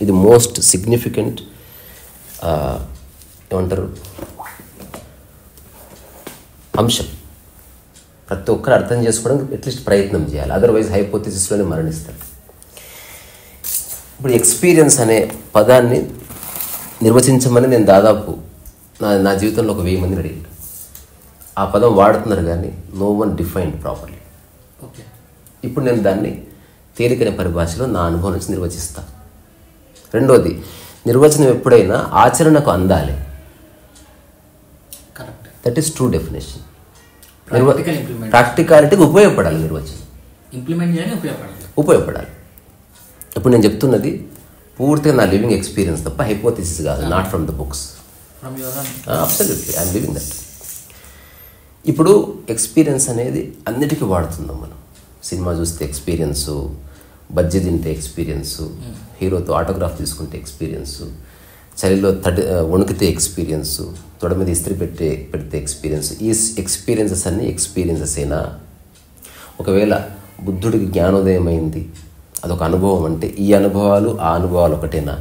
ఇది most significant ఏమంటారు అంశం. ప్రతి ఒక్కరు అర్థం చేసుకోవడానికి అట్లీస్ట్ ప్రయత్నం చేయాలి, అదర్వైజ్ హైపోథెసిస్లోనే మరణిస్తారు. ఇప్పుడు ఎక్స్పీరియన్స్ అనే పదాన్ని నిర్వచించమని నేను దాదాపు నా జీవితంలో ఒక 1000 మందిని అడిగాను. ఆ పదం వాడుతున్నారు కానీ నో వన్ డిఫైన్డ్ ప్రాపర్లీ. ఇప్పుడు నేను దాన్ని తేలికైన పరిభాషలో నా అనుభవం నుంచి నిర్వచిస్తాను. రెండోది, నిర్వచనం ఎప్పుడైనా ఆచరణకు అందాలి. That is true definition. ప్రాక్టికాలిటీకి ఉపయోగపడాలి, నిర్వచనం ఉపయోగపడాలి. ఇప్పుడు నేను చెప్తున్నది పూర్తిగా నా లివింగ్ ఎక్స్పీరియన్స్ తప్ప హైపోథెసిస్ కాదు, not from the books. Absolutely I'm living that. ఇప్పుడు ఎక్స్పీరియన్స్ అనేది అన్నిటికీ వాడుతున్నాం మనం. సినిమా చూస్తే ఎక్స్పీరియన్సు, బజ్జీ తింటే ఎక్స్పీరియన్సు, హీరోతో ఆటోగ్రాఫ్ తీసుకుంటే ఎక్స్పీరియన్సు, చలిలో వణుకితే ఎక్స్పీరియన్సు, తొడ మీద ఇస్త్రీ పెడితే ఎక్స్పీరియన్స్. ఈ ఎక్స్పీరియన్సెస్ అన్నీ ఎక్స్పీరియన్సెస్ అయినా ఒకవేళ బుద్ధుడికి జ్ఞానోదయం అయింది, అదొక అనుభవం అంటే ఈ అనుభవాలు ఆ అనుభవాలు ఒకటేనా?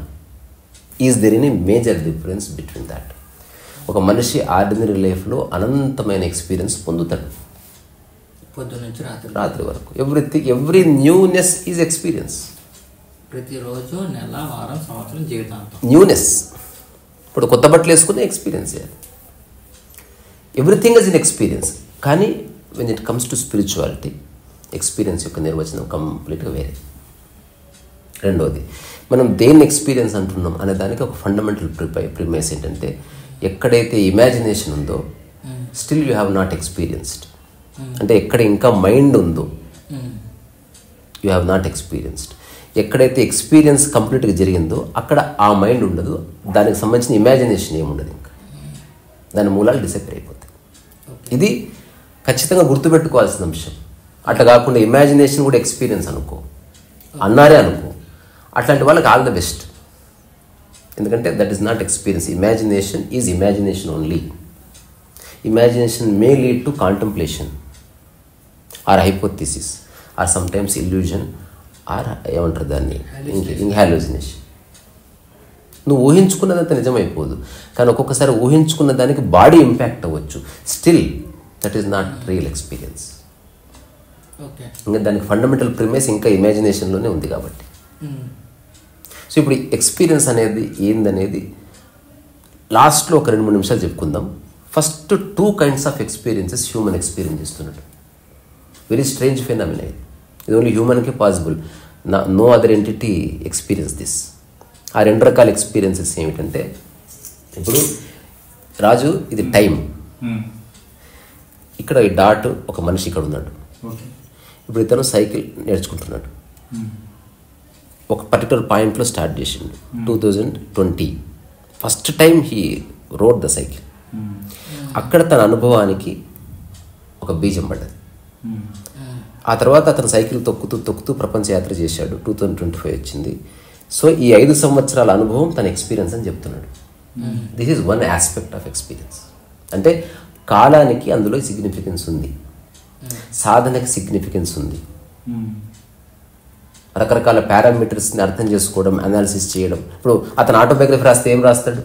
Is there any major difference between that? ఒక మనిషి ఆర్డినరీ లైఫ్లో అనంతమైన ఎక్స్పీరియన్స్ పొందుతాడు పొద్దున్న నుంచి రాత్రి వరకు. Every newness is experience. ప్రతిరోజు, నెల, వారం, సంవత్సరం, జీవితాంతం న్యూనెస్. ఇప్పుడు కొత్త బట్టలు వేసుకునే ఎక్స్పీరియన్స్ చేయాలి. Everything is in experience. కానీ when it comes to spirituality, experience యొక్క నిర్వచనం కంప్లీట్గా వేరే. రెండోది, మనం దేన్ని ఎక్స్పీరియన్స్ అంటున్నాం అనే దానికి ఒక ఫండమెంటల్ ప్రిమైస్ ఏంటంటే, ఎక్కడైతే ఇమాజినేషన్ ఉందో still you have not experienced. అంటే ఎక్కడ ఇంకా మైండ్ ఉందో యూ హ్యావ్ నాట్ ఎక్స్పీరియన్స్డ్. ఎక్కడైతే ఎక్స్పీరియన్స్ కంప్లీట్గా జరిగిందో అక్కడ ఆ మైండ్ ఉండదు, దానికి సంబంధించిన ఇమాజినేషన్ ఏముండదు, ఇంకా దాని మూలాలు డిసప్పేర్ అయిపోతాయి. ఇది ఖచ్చితంగా గుర్తుపెట్టుకోవాల్సిన అంశం. అట్లా కాకుండా ఇమాజినేషన్ కూడా ఎక్స్పీరియన్స్ అన్నారే అనుకో, అట్లాంటి వాళ్ళకి ఆల్ ద బెస్ట్. ఎందుకంటే that is not experience. Imagination is imagination only. Imagination may lead to contemplation or hypothesis or sometimes illusion or ఏమంటారు దాన్ని, హాలుసినేషన్. నువ్వు ఊహించుకున్నదంతా నిజమైపోదు, కానీ ఒక్కొక్కసారి ఊహించుకున్న దానికి బాడీ ఇంపాక్ట్ అవ్వచ్చు. Still that is not real experience. ఇంకా దానికి ఫండమెంటల్ ప్రిమైస్ ఇంకా ఇమాజినేషన్లోనే ఉంది కాబట్టి. సో ఇప్పుడు ఎక్స్పీరియన్స్ అనేది ఏందనేది లాస్ట్లో ఒక 2-3 నిమిషాలు చెప్పుకుందాం. First 2 kinds of experiences human experience చేస్తున్నాడు. వెరీ స్ట్రేంజ్ ఫెనామినా ఇది ఓన్లీ హ్యూమన్కే possible. No other entity experience this. ఆ 2 రకాల ఎక్స్పీరియన్సెస్ ఏమిటంటే, ఇప్పుడు రాజు ఇది టైం, ఇక్కడ ఈ డాట్ ఒక మనిషి ఇక్కడ ఉన్నాడు. ఇప్పుడు ఇతను సైకిల్ నేర్చుకుంటున్నాడు. ఒక పర్టికులర్ పాయింట్లో స్టార్ట్ చేసిండు 2020. First time he wrote the cycle. అక్కడ తన అనుభవానికి ఒక బీజం పడ్డది. ఆ తర్వాత అతను సైకిల్ తొక్కుతూ ప్రపంచ యాత్ర చేశాడు. 2025 వచ్చింది. సో ఈ 5 సంవత్సరాల అనుభవం తన ఎక్స్పీరియన్స్ అని చెప్తున్నాడు. This is one aspect of experience. అంటే కాలానికి అందులో సిగ్నిఫికెన్స్ ఉంది, సాధనకి సిగ్నిఫికెన్స్ ఉంది. రకరకాల పారామీటర్స్ని అర్థం చేసుకోవడం, అనాలిసిస్ చేయడం. ఇప్పుడు అతను ఆటోబయోగ్రఫీ రాస్తే ఏం రాస్తాడు?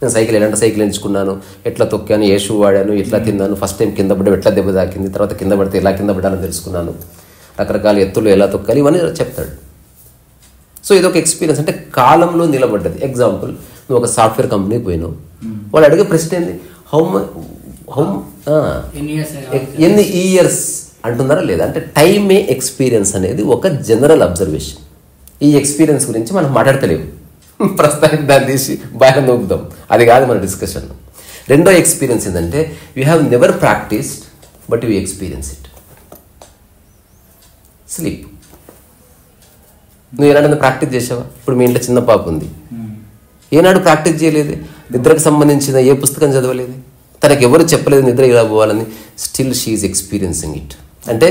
నేను ఎలాంటి సైకిల్ ఎంచుకున్నాను, ఎట్లా తొక్కాను, ఏ షూ వాడాను, ఎట్లా తిన్నాను, ఫస్ట్ టైం కింద పడ్డా ఎట్లా దెబ్బ తాకింది, తర్వాత కింద పడితే ఎలా కింద పడాలని తెలుసుకున్నాను, రకరకాల ఎత్తులు ఎలా తొక్కాలి, ఇవన్నీ చెప్తాడు. సో ఇదొక ఎక్స్పీరియన్స్. అంటే కాలంలో నిలబడ్డది. ఎగ్జాంపుల్, నువ్వు ఒక సాఫ్ట్వేర్ కంపెనీకి పోయినావు, వాళ్ళు అడిగే ప్రశ్న ఏంది, ఎన్ని ఇయర్స్ అంటున్నారా లేదా అంటే టైమే ఎక్స్పీరియన్స్ అనేది ఒక జనరల్ అబ్జర్వేషన్. ఈ ఎక్స్పీరియన్స్ గురించి మనం మాట్లాడతలేము, ప్రస్తుతానికి దాన్ని తీసి బాగా నూపుదాం, అది కాదు మన డిస్కషన్. రెండో ఎక్స్పీరియన్స్ ఏంటంటే, you have never practised but you experience it. Sleep. నువ్వు ఏనాడు ప్రాక్టీస్ చేసావా? ఇప్పుడు మీ ఇంట్లో చిన్న పాప ఉంది, ఏనాడు ప్రాక్టీస్ చేయలేదు, నిద్రకు సంబంధించిన ఏ పుస్తకం చదవలేదు, తనకు ఎవరు చెప్పలేదు నిద్ర ఇలా పోవాలని. Still she is experiencing it. అంటే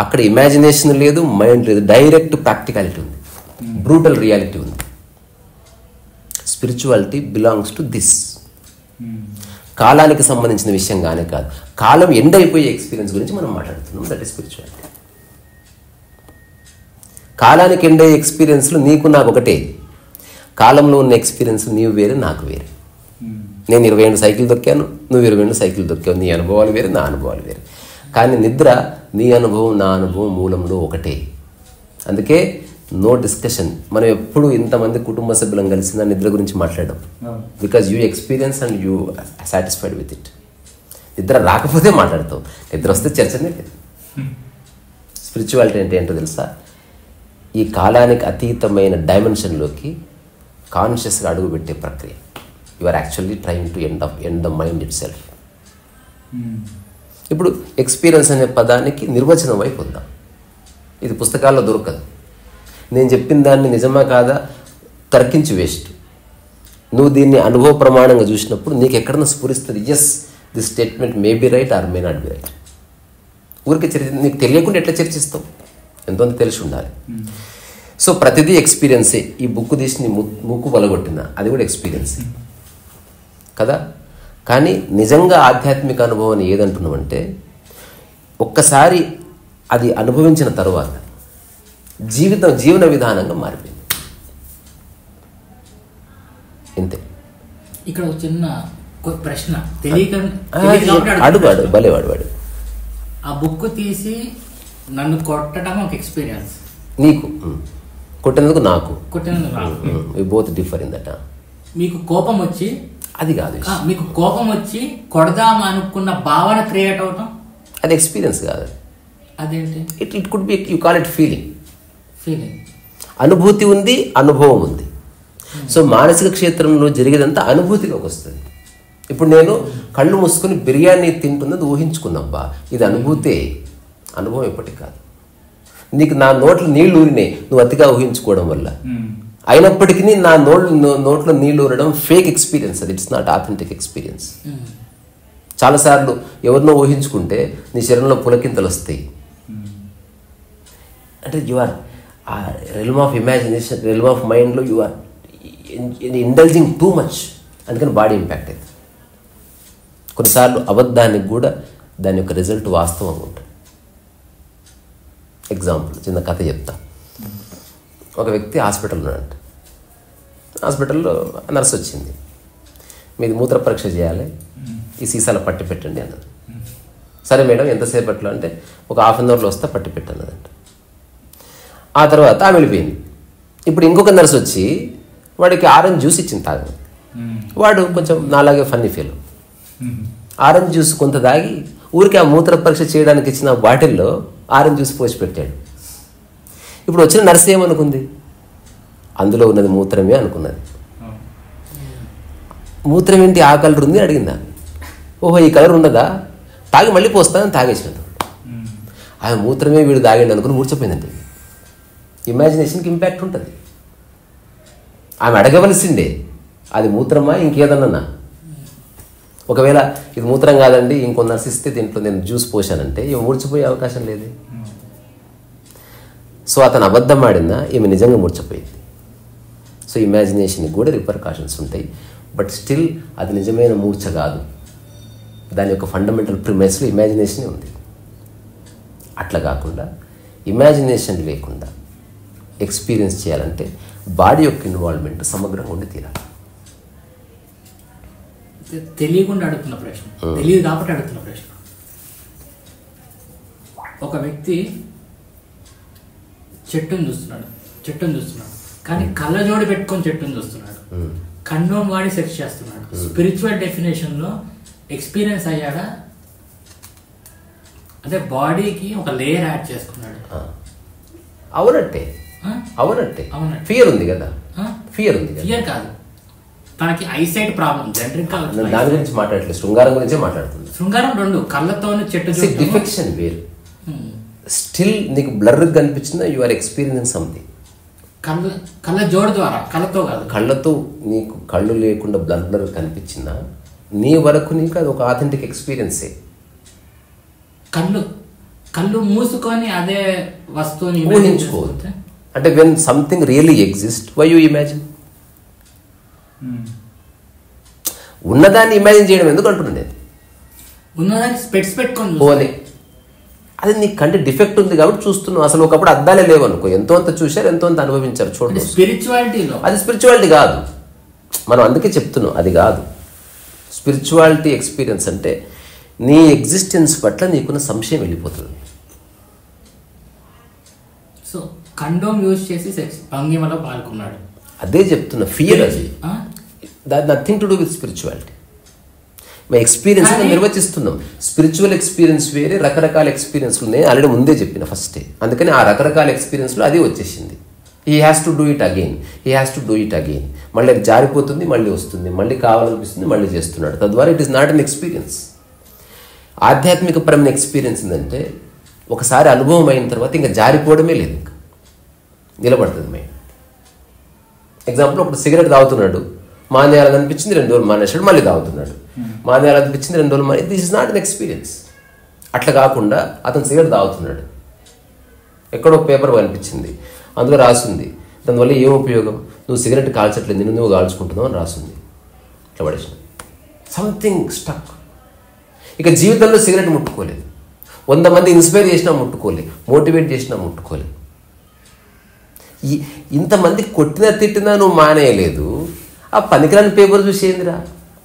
అక్కడ ఇమాజినేషన్ లేదు, మైండ్ లేదు, డైరెక్ట్ ప్రాక్టికాలిటీ ఉంది, బ్రూటల్ రియాలిటీ ఉంది. Spirituality belongs to this. కాలానికి సంబంధించిన విషయం కానీ కాదు, కాలం ఎండ్ అయిపోయే ఎక్స్పీరియన్స్ గురించి మనం మాట్లాడుతున్నాం. That is spirituality. కాలానికి ఎండ్ అయ్యే ఎక్స్పీరియన్స్లో నీకు నాకు ఒకటే, కాలంలో ఉన్న ఎక్స్పీరియన్స్ నీవు వేరే, నాకు వేరే. నేను 20 ఏళ్ళు సైకిల్ దొక్కాను, నువ్వు 20 ఏళ్ళు సైకిల్ దొక్కావు. నీ అనుభవాలు వేరే, నా అనుభవాలు వేరే. కానీ నిద్ర నీ అనుభవం నా అనుభవం మూలంలో ఒకటే. అందుకే నో డిస్కషన్. మనం ఎప్పుడు ఇంతమంది కుటుంబ సభ్యులం కలిసిన నిద్ర గురించి మాట్లాడడం. Because you experience and you satisfied with it. నిద్ర రాకపోతే మాట్లాడతావు, నిద్ర వస్తే చర్చనే లేదు. స్పిరిచువాలిటీ అంటే ఏంటో తెలుసా? ఈ కాలానికి అతీతమైన డైమెన్షన్లోకి కాన్షియస్గా అడుగుపెట్టే ప్రక్రియ. You are actually trying to end the mind itself. ఇప్పుడు ఎక్స్పీరియన్స్ అనే పదానికి నిర్వచనం వైపు ఉందాం. ఇది పుస్తకాల్లో దొరకదు. నేను చెప్పిన దాన్ని నిజమా కాదా తర్కించి వేస్ట్. నువ్వు దీన్ని అనుభవ ప్రమాణంగా చూసినప్పుడు నీకు ఎక్కడన్నా స్ఫురిస్తుంది, yes this statement may be right or may not be right. ఊరికి నీకు తెలియకుండా ఎట్లా చర్చిస్తావు? ఎంతోంది తెలిసి ఉండాలి. సో ప్రతిదీ ఎక్స్పీరియన్సే. ఈ బుక్ తీసి నీ ముక్కు పలగొట్టిన అది కూడా ఎక్స్పీరియన్సే కదా. కానీ నిజంగా ఆధ్యాత్మిక అనుభవం అని ఏదంటున్నామంటే, ఒక్కసారి అది అనుభవించిన తరువాత జీవన విధానంగా మారిపోయింది. ఇంతే. ఇక్కడ ఒక చిన్న ప్రశ్న తెలియక అడుగు భలేవాడు వాడు. ఆ బుక్ తీసి నన్ను కొట్టడం ఒక ఎక్స్పీరియన్స్, నీకు కొట్టినందుకు నాకు కొట్టినందుకు బోత్ డిఫర్ ఇన్ దట్. మీకు కోపం వచ్చి అది కాదు. మీకు కోపం వచ్చి కొడదాం అనుకున్న భావన క్రియేట్ అవటం అది ఎక్స్పీరియన్స్ కాదు. అదేంటి? It could be, you call it feeling. అనుభూతి ఉంది, అనుభవం ఉంది. సో మానసిక క్షేత్రంలో జరిగేదంతా అనుభూతిలోకి వస్తుంది. ఇప్పుడు నేను కళ్ళు మూసుకొని బిర్యానీ తింటున్నది ఊహించుకున్నబ్బా, ఇది అనుభూతే, అనుభవం ఎప్పటికి కాదు. నీకు నా నోట్లో నీళ్లు ఊరినాయి నువ్వు అతిగా ఊహించుకోవడం వల్ల. అయినప్పటికీ నా నోట్లో నీళ్లు ఊరడం ఫేక్ ఎక్స్పీరియన్స్. అది ఇట్స్ నాట్ ఆథెంటిక్ ఎక్స్పీరియన్స్. చాలాసార్లు ఎవరినో ఊహించుకుంటే నీ శరీరంలో పులకింతలు వస్తాయి. అంటే you are a realm of imagination, realm of మైండ్లో you are indulging too much. అందుకని బాడీ ఇంపాక్ట్ అవుతుంది. కొన్నిసార్లు అబద్ధానికి కూడా దాని యొక్క రిజల్ట్ వాస్తవంగా ఉంటుంది. ఎగ్జాంపుల్ చిన్న కథ చెప్తా. ఒక వ్యక్తి హాస్పిటల్లో ఉన్నాడంట. హాస్పిటల్లో నర్స్ వచ్చింది, మీది మూత్ర పరీక్ష చేయాలి, ఈ సీసాల పట్టి పెట్టండి అన్నది. సరే మేడం ఎంతసేపట్లో అంటే ఒక హాఫ్ అన్ అవర్లో వస్తా పట్టి పెట్టన్నదంట. ఆ తర్వాత ఆమె వెళ్ళిపోయింది. ఇప్పుడు ఇంకొక నర్స్ వచ్చి వాడికి ఆరెంజ్ జ్యూస్ ఇచ్చింది తాగని. వాడు కొంచెం నాలాగే ఫన్నీ ఫీల్. ఆరెంజ్ జ్యూస్ కొంత తాగి ఊరికి ఆ మూత్ర పరీక్ష చేయడానికి ఇచ్చిన బాటిల్లో ఆరెంజ్ జ్యూస్ పోసి పెట్టాడు. ఇప్పుడు వచ్చిన నర్స్ ఏమనుకుంది? అందులో ఉన్నది మూత్రమే అనుకున్నది. మూత్రం ఏంటి, ఆ కలర్ ఉంది అడిగిందా? ఓహో ఈ కలర్ ఉన్నదా, తాగి మళ్ళీ పోస్తానని తాగేసినట్టు. ఆ మూత్రమే వీడు తాగండి అనుకుని మూర్చపోయిందండి. ఇమాజినేషన్కి ఇంపాక్ట్ ఉంటుంది. ఆమె అడగవలసిందే, అది మూత్రమా ఇంకేదన్నా. ఒకవేళ ఇది మూత్రం కాదండి ఇంకో నర్స్ ఇస్తే దీంట్లో నేను జ్యూస్ పోసానంటే ఇవి మూర్చిపోయే అవకాశం లేదు. సో అతను అబద్ధం ఆడినా ఈమె నిజంగా మూర్చిపోయింది. సో ఇమాజినేషన్కి కూడా రిపర్కాషన్స్ ఉంటాయి. బట్ స్టిల్ అది నిజమైన మూర్ఛ కాదు. దాని యొక్క ఫండమెంటల్ ప్రిమైస్లో ఇమాజినేషనే ఉంది. అట్లా కాకుండా ఇమాజినేషన్ లేకుండా ఎక్స్పీరియన్స్ చేయాలంటే బాడీ యొక్క ఇన్వాల్వ్మెంట్ సమగ్రంగా ఉండి తీరాలి. తెలియకుండా అడుగుతున్న ప్రశ్న, తెలియదు కాబట్టి అడుగుతున్న ప్రశ్న. ఒక వ్యక్తి చెట్టును చూస్తున్నాడు కానీ కళ్ళజోడు పెట్టుకొని చెట్టును చూస్తున్నాడు, కన్నోం వాడి సెక్స్ చేస్తున్నాడు. స్పిరిచువల్ డెఫినేషన్లో ఎక్స్పీరియన్స్ అయ్యాడా? అంటే బాడీకి ఒక లేయర్ యాడ్ చేసుకున్నాడు. అవునట్టే. ఫియర్ ఉంది కదా, ఫియర్ కాదు, తనకి ఐసైట్ ప్రాబ్లం జనరిక్. దాని గురించి మాట్లాడలేదు, శృంగారం గురించే మాట్లాడుతుంది. శృంగారం రెండు కళ్ళతో చెట్టు డిఫెక్షన్ వేరు. స్టిల్ నీకు బ్లర్ కనిపించిందా, యు ఆర్ ఎక్స్పీరియన్సింగ్ సంథింగ్. కళ్ళ జోడు ద్వారా, కళ్ళతో కాదు. కళ్ళతో నీకు కళ్ళు లేకుండా బ్లర్ కనిపించిందా, నీ వరకు నీకు అది ఒక ఆథెంటిక్ ఎక్స్పీరియన్సే. కళ్ళు మూసుకొని అదే వస్తువుని ఊహించుకోవద్దు. అంటే when something really exist, why you imagine? ఉన్నదాన్ని ఇమాజిన్ చేయడం ఎందుకు అంటున్నాను నేను. ఉన్నదాన్ని స్పెట్స్ పెట్టుకొని పోనీ అది నీ కంటే డిఫెక్ట్ ఉంది కాబట్టి చూస్తున్నావు. అసలు ఒకప్పుడు అద్దాలే లేవు అనుకో, ఎంతో అంత చూశారు, ఎంతో అంత అనుభవించారు. చూడండి, స్పిరిచువాలిటీలో అది స్పిరిచువాలిటీ కాదు. మనం అందుకే చెప్తున్నాం అది కాదు. స్పిరిచువాలిటీ ఎక్స్పీరియన్స్ అంటే నీ ఎగ్జిస్టెన్స్ పట్ల నీకున్న సంశయం వెళ్ళిపోతుంది. సో కండోమ్ యూజ్ చేసి సెక్స్ భంగిమలో పాల్గొన్నాడు, అదే చెప్తున్నా. ఫియర్ అది, that nothing to do with spirituality. మా ఎక్స్పీరియన్స్ నిర్వచిస్తున్నాం. స్పిరిచువల్ ఎక్స్పీరియన్స్ వేరే, రకరకాల ఎక్స్పీరియన్స్లు నేను ఆల్రెడీ ముందే చెప్పిన ఫస్టే. అందుకని ఆ రకరకాల ఎక్స్పీరియన్స్లో అది వచ్చేసింది. He has to do it again, he has to do it again. మళ్ళీ అది జారిపోతుంది, మళ్ళీ వస్తుంది, మళ్ళీ కావాలనిపిస్తుంది, మళ్ళీ చేస్తున్నాడు. తద్వారా it is not an experience. ఆధ్యాత్మిక పరమైన ఎక్స్పీరియన్స్ ఏంటంటే ఒకసారి అనుభవం అయిన తర్వాత ఇంకా జారిపోవడమే లేదు, ఇంకా నిలబడుతుంది మైండ్. ఎగ్జాంపుల్, ఒకటి సిగరెట్ తాగుతున్నాడు, మానేయాలనిపించింది, 2 రోజులు మానేసాడు, మళ్ళీ తాగుతున్నాడు. మానేయాలనిపించింది, 2 రోజులు మానే. This is not an experience. అట్లా కాకుండా అతను సిగరెట్ తాగుతున్నాడు, ఎక్కడో పేపర్ కనిపించింది, అందులో రాసింది దానివల్ల ఏం ఉపయోగం, నువ్వు సిగరెట్ కాల్చట్లేదు, నువ్వు కాల్చుకుంటున్నావు అని రాసింది. ఇట్లా పడేసిన సంథింగ్ స్టక్. ఇక జీవితంలో సిగరెట్ ముట్టుకోలేదు. 100 మంది ఇన్స్పైర్ చేసినా ముట్టుకోలేదు, మోటివేట్ చేసినా ముట్టుకోలేదు. ఇంతమంది కొట్టినా తిట్టినా నువ్వు మానేయలేదు. ఆ పనికిరాని పేపర్ చూసి ఏందిరా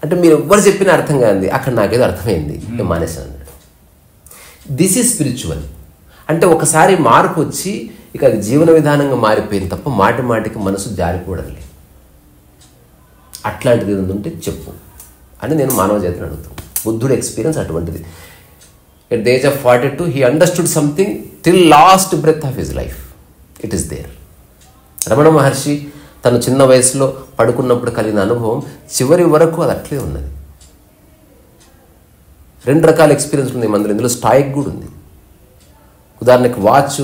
అంటే మీరు ఎవ్వరు చెప్పినా అర్థం కాదు. అక్కడ నాకేదో అర్థమైంది, నేను మానేశాను అన్నాడు. This is spiritual. అంటే ఒకసారి మార్పు వచ్చి ఇక అది జీవన విధానంగా మారిపోయింది తప్ప మాటి మాటికి మనసు జారిపోవడం లేదు. అట్లాంటిది ఏది ఉంటే చెప్పు అని నేను మానవ జాతిని అడుగుతాను. బుద్ధుడు ఎక్స్పీరియన్స్ అటువంటిది. At the age of 42 he understood something till last breath of his life. It is there. Ramana Maharshi తను చిన్న వయసులో పడుకున్నప్పుడు కలిగిన అనుభవం చివరి వరకు అది అట్లే ఉన్నది. 2 రకాల ఎక్స్పీరియన్స్ ఉంది మందులో. ఇందులో స్టాయిక్ కూడా ఉంది. ఉదాహరణకి వాచ్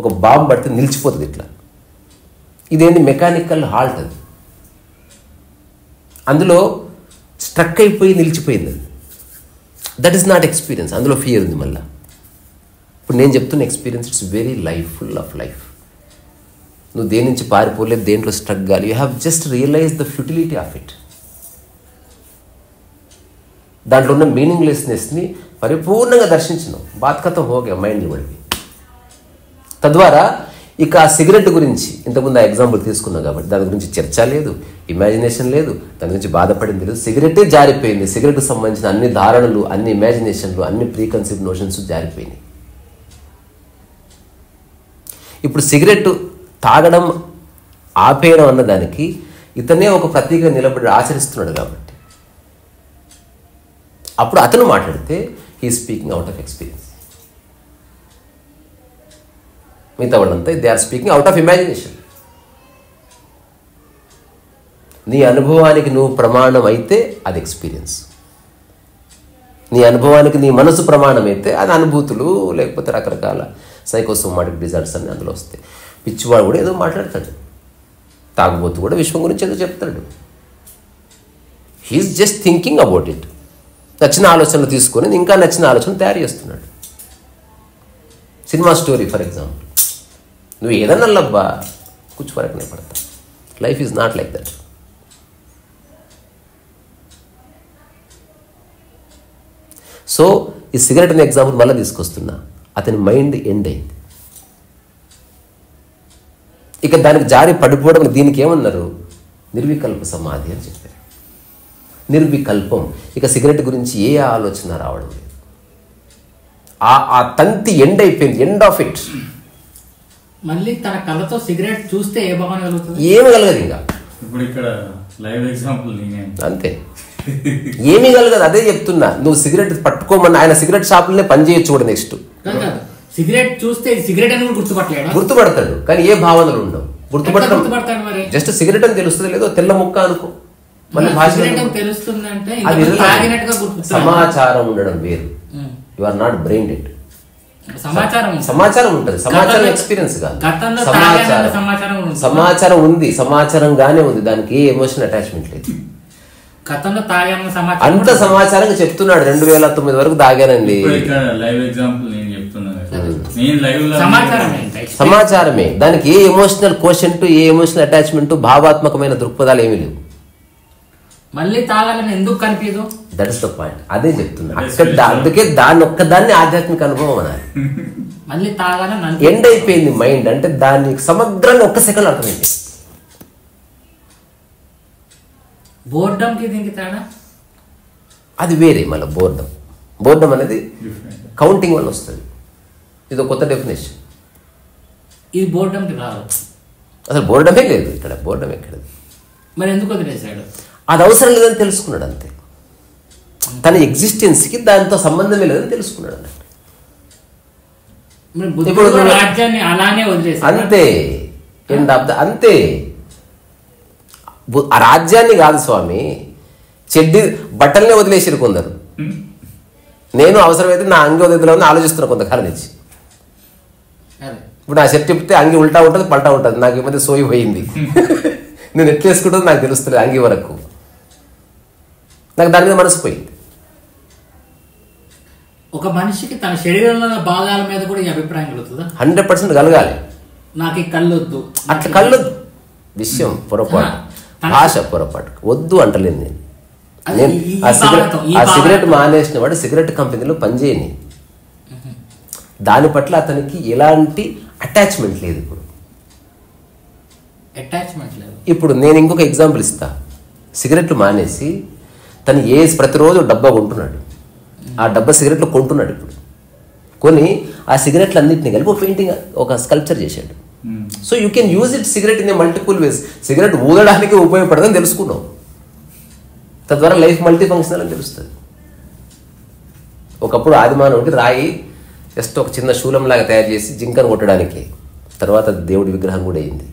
ఒక బాంబు పడితే నిలిచిపోతుంది ఇట్లా. ఇదేంటి మెకానికల్ హాల్ట్. అది అందులో స్ట్రక్ అయిపోయి నిలిచిపోయింది. అది దట్ ఈస్ నాట్ ఎక్స్పీరియన్స్. అందులో ఫియర్ ఉంది. మళ్ళీ ఇప్పుడు నేను చెప్తున్న experience it's very life, full of life. నువ్వు దేని నుంచి పారిపోలేదు, దేంట్లో స్ట్రక్ కాదు. You have just realise the futility of it. దాంట్లో ఉన్న మీనింగ్లెస్నెస్ని పరిపూర్ణంగా దర్శించినావు. బాత్కతం హోగా మైండ్ని పడిపోయి. తద్వారా ఇక ఆ సిగరెట్ గురించి ఇంతకుముందు ఆ ఎగ్జాంపుల్ తీసుకున్నావు కాబట్టి దాని గురించి చర్చ లేదు, ఇమాజినేషన్ లేదు, దాని గురించి బాధపడింది లేదు. సిగరెటే జారిపోయింది. సిగరెట్కి సంబంధించిన అన్ని ధారణలు, అన్ని ఇమాజినేషన్లు, అన్ని ప్రీకన్సీవ్ నోషన్స్ జారిపోయినాయి. ఇప్పుడు సిగరెట్ తాగడం ఆపేయడం అన్నదానికి ఇతనే ఒక ప్రతీకగా నిలబడి ఆచరిస్తున్నాడు కాబట్టి అప్పుడు అతను మాట్లాడితే he speaking out of experience. మిగతా వాళ్ళంతా they are speaking out of imagination. నీ అనుభవానికి నువ్వు ప్రమాణం అయితే అది ఎక్స్పీరియన్స్. నీ అనుభవానికి నీ మనసు ప్రమాణం అయితే అది అనుభూతులు, లేకపోతే రకరకాల సైకోసోమాటిక్ డిజార్డర్స్ అన్నీ అందులో వస్తాయి. పిచ్చివాడు కూడా ఏదో మాట్లాడతాడు, తాగుబోతు కూడా విశ్వం గురించి ఏదో చెప్తాడు. He's just thinking about it. నచ్చిన ఆలోచనలు తీసుకొని ఇంకా నచ్చిన ఆలోచన తయారు చేస్తున్నాడు. సినిమా స్టోరీ ఫర్ ఎగ్జాంపుల్, నువ్వు ఏదన్నా లబ్బా కూర్చు వరకు పడతా. Life is not like that. So ఈ సిగరెట్ అనే ఎగ్జాంపుల్ మళ్ళీ తీసుకొస్తున్నా. అతని మైండ్ ఎండ్ అయింది. ఇక దానికి జారి పడిపోవడం, దీనికి ఏమన్నారు, నిర్వికల్ప సమాధి అని చెప్పారు. నిర్వికల్పం. ఇక సిగరెట్ గురించి ఏ ఆలోచన రావడం లేదు. ఆ తంతి ఎండ్ అయిపోయింది, ఎండ్ ఆఫ్ ఇట్. మళ్ళీ తన కళ్ళతో సిగరెట్ చూస్తే ఏ భావన కలుగుతుంది? ఏమి కలగదు. ఇంకా ఇప్పుడు ఇక్కడ లైవ్ ఎగ్జాంపుల్ అంతే, ఏమీ కలగదు. అదే చెప్తున్నా. నువ్వు సిగరెట్ పట్టుకోమని ఆయన సిగరెట్ షాపులనే పని చేయొచ్చు కూడా. నెక్స్ట్ సిగరెట్ చూస్తే సిగరెట్ అని గుర్తుపడతాడు, కానీ ఏ భావనలు ఉండవు. గుర్తుపడతాడు జస్ట్ సిగరెట్ అని తెలుస్తుంది, లేదో తెల్ల ముక్క అనుకో. మళ్ళీ భాష సమాచారం ఉండడం వేరు. You are not brain dead. సమాచారం ఉంటుంది, సమాచారం ఎక్స్పీరియన్స్ కాదు. సమాచారం ఉంది, సమాచారంగానే ఉంది, దానికి ఏ ఎమోషనల్ అటాచ్మెంట్ లేదు. అంత సమాచారంగా చెప్తున్నాడు. 2009 వరకు దాగానండి. సమాచారమే, దానికి a emotional quotient, a emotional attachment, భావాత్మకమైన దృక్పథాలు ఏమీ లేవు. మళ్ళీ తాగాలని ఎందుకు కనిపించదు? That is the point. అదే చెప్తున్నా. అక్కడ అందుకే దాన్ని ఒక్కదాన్ని ఆధ్యాత్మిక అనుభవం అనాలి. మళ్ళీ తాగాలని ఎండ్ అయిపోయింది మైండ్ అంటే దాన్ని సమగ్రంగా ఒక్క సెకండ్ అర్థమైంది. బోర్డంకి దీనికి తేడా అది వేరే. మళ్ళీ బోర్డం అనేది కౌంటింగ్ వల్ల వస్తుంది. ఇది ఒక కొత్త డెఫినేషన్. ఇది బోర్డంకి రాదు. అసలు బోర్డమే లేదు ఇక్కడ. బోర్డం ఎక్కడ? మరి ఎందుకు వదిలేశాడు? అది అవసరం లేదని తెలుసుకున్నాడు అంతే. తన ఎగ్జిస్టెన్స్కి దాంతో సంబంధమే లేదని తెలుసుకున్నాడు అన్నట్టు. ఇప్పుడు రాజ్యాన్ని అలానే వదిలేశాడు అంతే. ఎండ్ ఆఫ్ ద అంతే. ఆ రాజ్యాన్ని కాదు స్వామి, చెడ్డి బట్టలనే వదిలేసారు కొందరు. నేను అవసరమైతే నా అంగి వదిలేదని ఆలోచిస్తున్నా కొంతకాలం నుంచి. ఇప్పుడు నా షర్ట్ చెప్తే అంగి ఉల్టా ఉంటుంది పల్టా ఉంటుంది. నాకు ఈ మధ్య సోయి పోయింది. నేను ఎట్లా వేసుకుంటుందో నాకు తెలుస్తుంది. అంగి వరకు నాకు దాని మీద మనసు పోయింది. ఒక మనిషికి తన శరీరంలో భాగాల మీద కూడా ఈ అభిప్రాయం కలుగుతుందా? 100% కలగాలి. నాకు ఈ కళ్ళొద్దు, అట్లా కళ్ళొద్దు. విషయం పొరపాటు, భాష పొరపాటు. వద్దు అంటలేదు నేను. ఆ సిగరెట్ మానేసిన వాడు సిగరెట్ కంపెనీలో పనిచేయని. దాని పట్ల అతనికి ఎలాంటి అటాచ్మెంట్ లేదు. ఇప్పుడు నేను ఇంకొక ఎగ్జాంపుల్ ఇస్తా. సిగరెట్లు మానేసి తను ప్రతిరోజు డబ్బా కొంటున్నాడు. ఆ డబ్బా సిగరెట్లు కొంటున్నాడు. ఇప్పుడు కొని ఆ సిగరెట్లు అన్నింటినీ కలిపి ఒక పెయింటింగ్, ఒక స్కల్ప్చర్ చేశాడు. So you can use it cigarette in a multiple ways. Cigarette ఊదడానికి ఉపయోగపడదని తెలుసుకున్నావు. తద్వారా లైఫ్ మల్టీ ఫంక్షనల్ అని తెలుస్తుంది. ఒకప్పుడు ఆదిమానవుడికి రాయి జస్ట్ ఒక చిన్న శూలంలాగా తయారు చేసి జింకను కొట్టడానికి, తర్వాత దేవుడి విగ్రహం కూడా అయింది.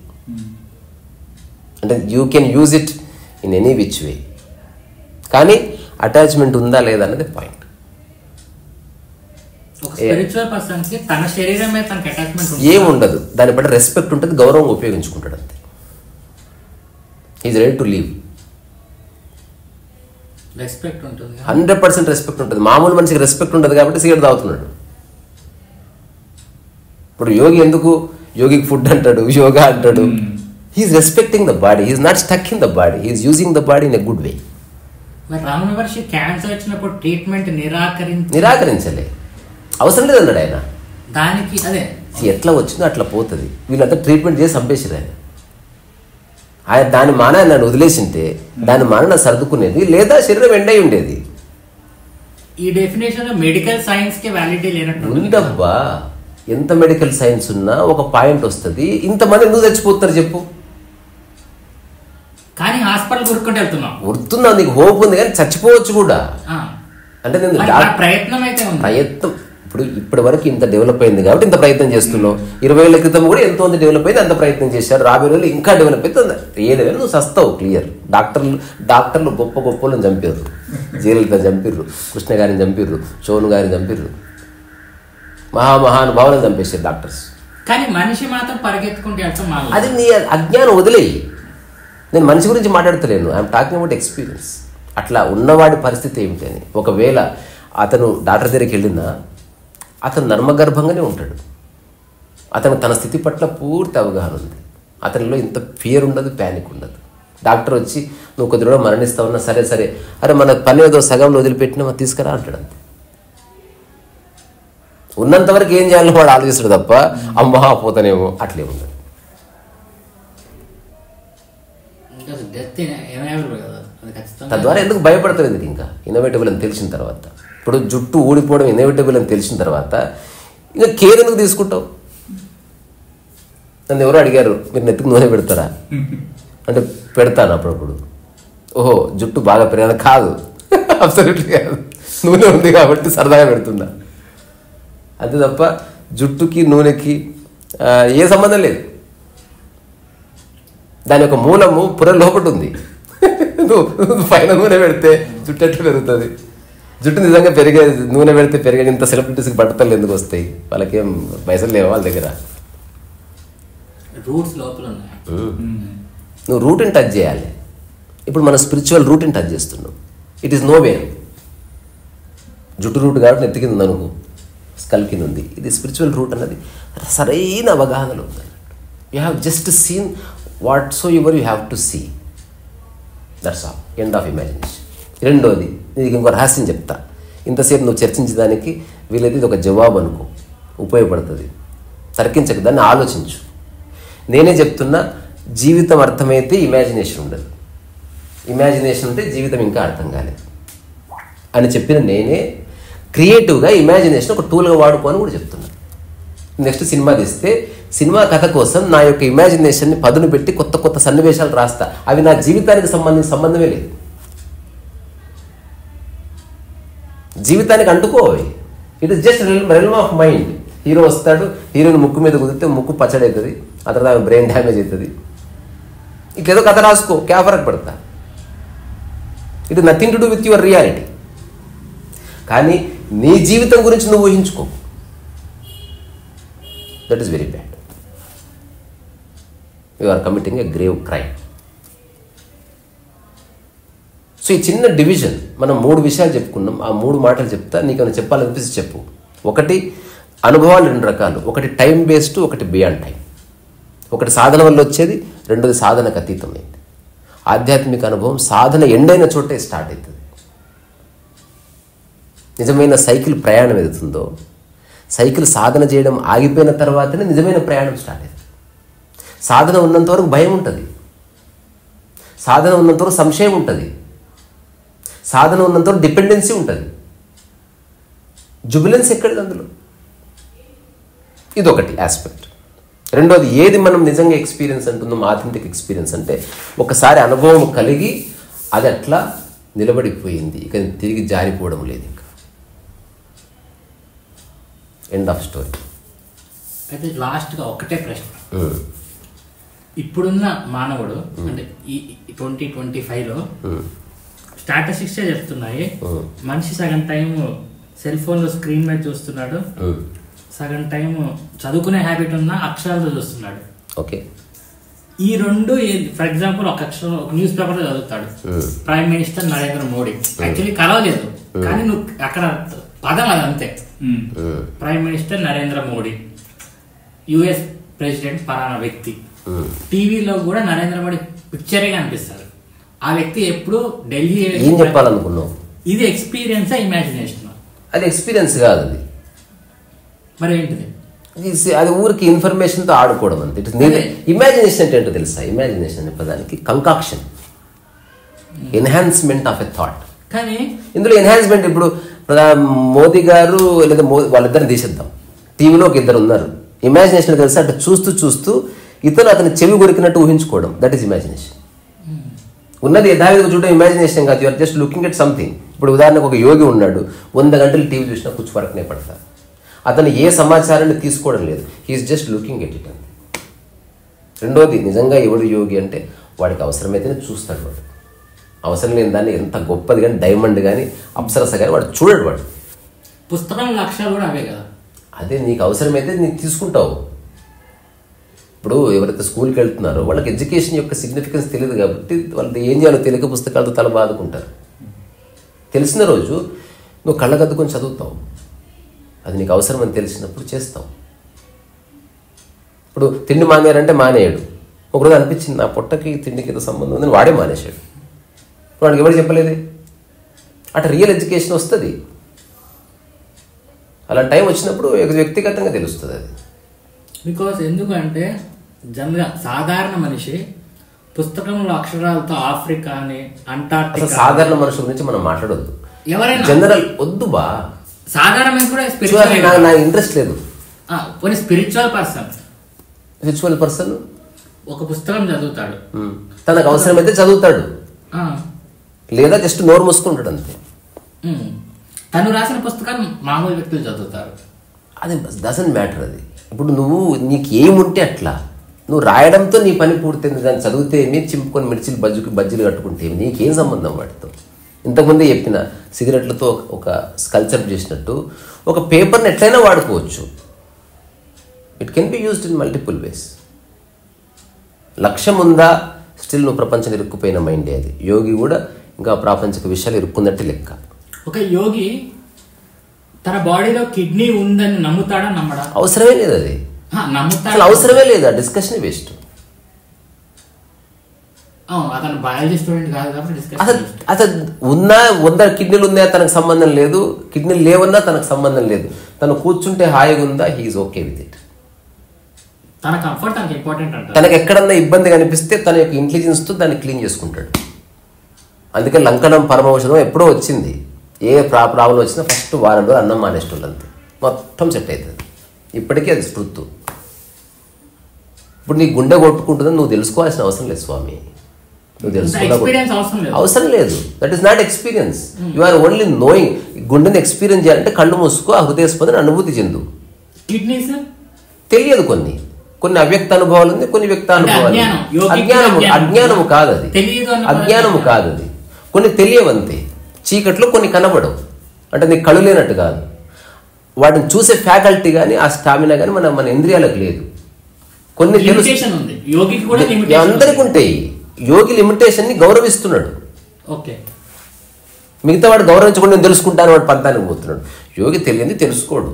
అంటే you can use it in any which way. కానీ అటాచ్మెంట్ ఉందా లేదా అన్నది పాయింట్. ఏముండదు. దాన్ని బట్టి రెస్పెక్ట్ ఉంటుంది, గౌరవం ఉపయోగించుకుంటాడు అంతే. Is ready to leave. 100% respect ఉంటుంది. మామూలు మనిషికి రెస్పెక్ట్ ఉండదు కాబట్టి సిగరెట్ తాగుతున్నాడు. ఇప్పుడు యోగి ఎందుకు యోగికి ఫుడ్ అంటాడు, యోగా అంటాడు. He's respecting the body. He's not stuck in the body. He's using the body in a good way. Cancer వచ్చినప్పుడు ట్రీట్మెంట్ నిరాకరించలే, అవసరం లేదన్నాడు ఆయన. దానికి అదే ఎట్లా వచ్చిందో అట్లా పోతుంది. వీళ్ళంతా ట్రీట్మెంట్ చేసి చంపేసారు ఆయన. దాని మాన నన్ను వదిలేసింటే దాని మాన సర్దుకునేది, లేదా శరీరం ఎండై ఉండేది. ఈ డెఫినేషన్ లో మెడికల్ సైన్స్ కి వ్యాలిడిటీ లేనట్టు ఉందబ్బా. ఎంత మెడికల్ సైన్స్ ఉన్నా ఒక పాయింట్ వస్తుంది. ఇంతమంది ఎందుకు చచ్చిపోతున్నారు చెప్పు? కానీ హాస్పిటల్ గుర్తున్నా, నీకు హోప్ ఉంది కానీ చచ్చిపోవచ్చు కూడా. అంటే నేను ప్రయత్నం ఇప్పుడు ఇప్పటి వరకు ఇంత డెవలప్ అయింది కాబట్టి ఇంత ప్రయత్నం చేస్తున్నావు. 20 ఏళ్ల క్రితం కూడా ఎంతో మంది డెవలప్ అయింది, అంత ప్రయత్నం చేశారు. రాబోయే రోజులు ఇంకా డెవలప్ అవుతుంది. ఏదైనా నువ్వు సస్తావు క్లియర్. డాక్టర్లు గొప్ప గొప్పలను చంపారు. జయలలిత చంపిర్రు, కృష్ణ గారిని చంపిర్రు, సోను గారిని చంపిర్రు, మహానుభావులను చంపేశారు డాక్టర్స్. కానీ మనిషి మాత్రం పరిగెత్తుకుంటే అది నీ అజ్ఞానం. వదిలేయి. నేను మనిషి గురించి మాట్లాడతలేను. I'm talking about experience. అట్లా ఉన్నవాడి పరిస్థితి ఏమిటి అని. ఒకవేళ అతను డాక్టర్ దగ్గరికి వెళ్ళినా అతను నర్మగర్భంగానే ఉంటాడు. అతను తన స్థితి పట్ల పూర్తి అవగాహన ఉంది. అతనిలో ఇంత ఫియర్ ఉండదు, ప్యానిక్ ఉండదు. డాక్టర్ వచ్చి నువ్వు కొద్ది రోజులు మరణిస్తావున్నా సరే అరే మన పని ఏదో సగంలో వదిలిపెట్టినా తీసుకురా అంటాడు అంతే. ఉన్నంతవరకు ఏం చేయాలో వాడు ఆలోచిస్తాడు తప్ప అమ్మా పోతానేమో అట్లే ఉండదు. తద్వారా ఎందుకు భయపడతావు? ఎందుకు ఇంకా ఇన్నోవేటబుల్ అని తెలిసిన తర్వాత. ఇప్పుడు జుట్టు ఊడిపోవడం ఇన్నోవేటబుల్ అని తెలిసిన తర్వాత ఇంకా కేర్ ఎందుకు తీసుకుంటావు? నన్ను ఎవరో అడిగారు, మీరు నెత్తికి నూనె పెడతారా అంటే పెడతాను అప్పుడప్పుడు. ఓహో జుట్టు బాగా పెరిగాను కాదు, అబ్సల్యూట్లీ కాదు. నూనె ఉంది కాబట్టి సరదాగా పెడుతున్నా అంతే తప్ప జుట్టుకి నూనెకి ఏ సంబంధం లేదు. దాని యొక్క మూలము పుర లోపట ఉంది. నువ్వు పైన నూనె పెడితే జుట్టు ఎట్లా పెరుగుతుంది? జుట్టు నిజంగా పెరిగే నూనె పెడితే పెరిగే ఇంత సెలబ్రిటీస్కి బట్టతలు ఎందుకు వస్తాయి? వాళ్ళకేం పైసలు లేవా వాళ్ళ దగ్గర? నువ్వు రూట్ని టచ్ చేయాలి. ఇప్పుడు మన స్పిరిచువల్ రూట్ని టచ్ చేస్తున్నావు. It is no way. జుట్టు రూట్ కాబట్టి నెత్తి కింద అనుకో, స్కల్ కింద ఉంది. ఇది స్పిరిచువల్ రూట్ అన్నది సరైన అవగాహనలో ఉంది. You have just seen whatsoever you have to see. That's all, end of imagination. రెండోది, నీకు ఇంకో రహస్యం చెప్తా, ఇంతసేపు నువ్వు చర్చించడానికి వీలైతే ఇది ఒక జవాబు అనుకో, ఉపయోగపడుతుంది. తర్కించక, దాన్ని ఆలోచించు. నేనే చెప్తున్నా, జీవితం అర్థమైతే ఇమాజినేషన్ ఉండదు, ఇమాజినేషన్ ఉంటే జీవితం ఇంకా అర్థం కాలేదు అని చెప్పిన నేనే క్రియేటివ్గా ఇమాజినేషన్ ఒక టూల్గా వాడుకోని కూడా చెప్తున్నా. నెక్స్ట్ సినిమా తీస్తే సినిమా కథ కోసం నా యొక్క ఇమాజినేషన్ని పదును పెట్టి కొత్త కొత్త సన్నివేశాలు రాస్తా. అవి నా జీవితానికి సంబంధమే లేదు, జీవితానికి అంటుకోవి. It is just realm of mind. Hero వస్తాడు, హీరోని ముక్కు మీద కుదిరితే ముక్కు పచ్చడి అవుతుంది, ఆ తర్వాత బ్రెయిన్ డ్యామేజ్ అవుతుంది. ఇట్లేదో కథ రాసుకో, క్యా ఫరక్ పడతా. It is nothing to do with your reality. కానీ నీ జీవితం గురించి నువ్వు ఊహించుకో, that is very bad. You are committing a grave crime. So ఈ చిన్న డివిజన్, మనం 3 విషయాలు చెప్పుకున్నాం. ఆ 3 మాటలు చెప్తా, నీకేమైనా చెప్పాలనిపిస్తే చెప్పు. ఒకటి, అనుభవాలు 2 రకాలు. ఒకటి టైం బేస్డ్, ఒకటి బియాండ్ టైం. ఒకటి సాధన వల్ల వచ్చేది, రెండోది సాధనకు అతీతమైంది. ఆధ్యాత్మిక అనుభవం సాధన ఎండైన చోటే స్టార్ట్ అవుతుంది. నిజమైన సైకిల్ ప్రయాణం ఎదుగుతుందో, సైకిల్ సాధన చేయడం ఆగిపోయిన తర్వాతనే నిజమైన ప్రయాణం స్టార్ట్ అవుతుంది. సాధన ఉన్నంత వరకు భయం ఉంటుంది, సాధన ఉన్నంత వరకు సంశయం ఉంటుంది, సాధన ఉన్నంత వరకు డిపెండెన్సీ ఉంటుంది. జుబిలెన్స్ ఎక్కడిది అందులో? ఇదొకటి ఆస్పెక్ట్. రెండోది, ఏది మనం నిజంగా ఎక్స్పీరియన్స్ అంటున్నాం, ఆథెంటిక్ ఎక్స్పీరియన్స్ అంటే ఒకసారి అనుభవం కలిగి అది అట్లా నిలబడిపోయింది, ఇక తిరిగి జారిపోవడం లేదు, ఇంకా ఎండ్ ఆఫ్ స్టోరీ. అయితే లాస్ట్గా ఒకటే ప్రశ్న, ఇప్పుడున్న మానవుడు అంటే ఈ 2025లో స్టాటిస్టిక్స్ చెప్తున్నాయి, మనిషి సగం టైం సెల్ ఫోన్లో స్క్రీన్ మీద చూస్తున్నాడు, సగం టైం చదువుకునే హ్యాబిట్ ఉన్న అక్షరాలతో చూస్తున్నాడు. ఓకే, ఈ రెండు, ఫర్ ఎగ్జాంపుల్ ఒక అక్షరం ఒక న్యూస్ పేపర్లో చదువుతాడు, prime minister Narendra Modi. Actually కలవలేదు, కానీ నువ్వు అక్కడ పదం అది అంతే. Prime minister Narendra Modi, US president పలానా వ్యక్తి. టీవీలో కూడా నరేంద్ర మోడీ పిక్చరేగా అనిపిస్తారు. ఆ వ్యక్తి ఎప్పుడు ఢిల్లీ ఏం చెప్పాలనుకున్నావు? ఇది ఎక్స్పీరియన్స్, ఇమాజినేషన్? అది ఎక్స్పీరియన్స్ కాదు, అది మరి ఏంటిది? అది ఊరికి ఇన్ఫర్మేషన్తో ఆడుకోవడం అంతే. ఇమాజినేషన్ అంటే ఏంటో తెలుసా? ఇమాజినేషన్ అనే పదానికి కంకాక్షన్, ఎన్హాన్స్మెంట్ ఆఫ్ ఎ థాట్. కానీ ఇందులో ఎన్హాన్స్మెంట్, ఇప్పుడు మోదీ గారు లేదా వాళ్ళిద్దరిని తీసేద్దాం, టీవీలో ఒక 2 ఉన్నారు. ఇమాజినేషన్ తెలుసా? అంటే చూస్తూ చూస్తూ ఇతను అతని చెవి కొరికినట్టు ఊహించుకోవడం, దట్ ఈస్ ఇమాజినేషన్. ఉన్నది యథావిధిగా చూడడం ఇమాజినేషన్ కాదు, you're just looking at something. ఇప్పుడు ఉదాహరణకు ఒక యోగి ఉన్నాడు, 100 గంటలు టీవీ చూసినా కూర్చు వరకునే పడతారు. అతను ఏ సమాచారాన్ని తీసుకోవడం లేదు, he's just looking at it అంతే. రెండోది, నిజంగా ఎవడు యోగి అంటే వాడికి అవసరమైతేనే చూస్తాడు. వాడు అవసరం లేని దాన్ని ఎంత గొప్పది కానీ, డైమండ్ కానీ, అప్సరస కానీ వాడు చూడడు. వాడు పుస్తకం లక్ష్యాలు కూడా అవే కదా. అదే, నీకు అవసరమైతే నీకు తీసుకుంటావు. ఇప్పుడు ఎవరైతే స్కూల్కి వెళ్తున్నారో వాళ్ళకి ఎడ్యుకేషన్ యొక్క సిగ్నిఫికెన్స్ తెలియదు కాబట్టి వాళ్ళు ఏం చేయాలో తెలియక పుస్తకాలతో తల బాదుకుంటారు. తెలిసిన రోజు నువ్వు కళ్ళగద్దుకొని చదువుతావు, అది నీకు అవసరమని తెలిసినప్పుడు చేస్తావు. ఇప్పుడు తిండి మానేయారంటే మానేయాడు. ఒకరోజు అనిపించింది నా పొట్టకి తిండికి ఏదో సంబంధం ఉందని వాడే మానేశాడు. వాడికి ఎవరు చెప్పలేదే. అటు రియల్ ఎడ్యుకేషన్ వస్తుంది. అలాంటి టైం వచ్చినప్పుడు వ్యక్తిగతంగా తెలుస్తుంది అది. బికాస్ ఎందుకంటే జనరల్గా సాధారణ మనిషి పుస్తకంలో అక్షరాలతో ఆఫ్రికాని, అంటార్క్టికా, సాధారణ మనుషుల గురించి మనం మాట్లాడొద్దు. ఎవరైనా జనరల్ వద్దు బా. సాధారణ కూడా నా ఇంట్రెస్ట్ లేదు. కొన్ని స్పిరిచువల్ పర్సన్ ఒక పుస్తకం చదువుతాడు, తనకు అవసరమైతే చదువుతాడు, లేదా జస్ట్ నోరు మూసుకుంటాడు అంతే. తను రాసిన పుస్తకాన్ని మామూలు వ్యక్తులు చదువుతారు. అది డజంట్ మ్యాటర్. అది ఇప్పుడు నువ్వు నీకు ఏముంటే అట్లా నువ్వు రాయడంతో నీ పని పూర్తయింది. దాన్ని చదివితే ఏమి, చింపుకొని మిర్చిలు బజ్జీలు కట్టుకుంటే నీకేం సంబంధం వాటితో? ఇంతకుముందే చెప్పిన సిగరెట్లతో ఒక స్కల్చర్ చేసినట్టు ఒక పేపర్ని ఎట్లయినా వాడుకోవచ్చు. It can be used in multiple ways. లక్ష్యం ఉందా, స్టిల్ నువ్వు ప్రపంచం ఇరుక్కుపోయిన మైండే అది. యోగి కూడా ఇంకా ప్రాపంచిక విషయాలు ఇరుక్కున్నట్టు లెక్క. ఒక యోగి తన బాడీలో కిడ్నీ ఉందని నమ్ముతాడా, నమ్మడా? అవసరమే లేదు. అది నమ్ముతాడు, అసలు అవసరమే లేదు. ఆ డిస్కషన్ వేస్ట్. అతను బయాలజీ స్టూడెంట్ కాదు కాబట్టి అసలు ఉన్నా 100 కిడ్నీలు ఉన్నాయా తనకు సంబంధం లేదు, కిడ్నీలు లేవన్నా తనకు సంబంధం లేదు. తను కూర్చుంటే హాయిగా ఉందా, హీఈస్ ఓకే విత్ ఇట్. తన కంఫర్ట్ తనకి ఇంపార్టెంట్ అంట. తనకు ఎక్కడన్నా ఇబ్బంది కనిపిస్తే తన యొక్క ఇంటెలిజెన్స్తో దాన్ని క్లీన్ చేసుకుంటాడు. అందుకే లంకనం పరమౌషధం ఎప్పుడో వచ్చింది. ఏ ప్రాబ్లం వచ్చినా ఫస్ట్ వారంలో అన్నం మానేసేటోళ్ళు అంతే, మొత్తం సెట్ అవుతుంది. ఇప్పటికీ అది స్మృత్తు. ఇప్పుడు నీ గుండె కొట్టుకుంటుందని నువ్వు తెలుసుకోవాల్సిన అవసరం లేదు స్వామి. నువ్వు తెలుసుకోవాలి అవసరం లేదు. That is not experience. You are only knowing. గుండెని ఎక్స్పీరియన్స్ చేయాలంటే కళ్ళు మూసుకో, ఆ హృదయ స్పందన అనుభూతి చెందు. కిడ్నీస్ తెలియదు, కొన్ని అవ్యక్త అనుభవాలు ఉంది, కొన్ని వ్యక్త అనుభవాలు. అజ్ఞానము కాదు అది, అజ్ఞానము కాదు అది. కొన్ని తెలియవంతే, చీకట్లో కొన్ని కనబడవు. అంటే నీకు కళ్ళు లేనట్టు కాదు, వాటిని చూసే ఫ్యాకల్టీ కానీ ఆ స్టామినా కానీ మన ఇంద్రియాలకు లేదు. కొన్ని అందరికి ఉంటాయి. యోగి లిమిటేషన్ ని గౌరవిస్తున్నాడు. మిగతా వాడు గౌరవించకుండా నేను తెలుసుకుంటాను వాడు పంతానికి పోతున్నాడు. యోగి తెలియంది తెలుసుకోడు.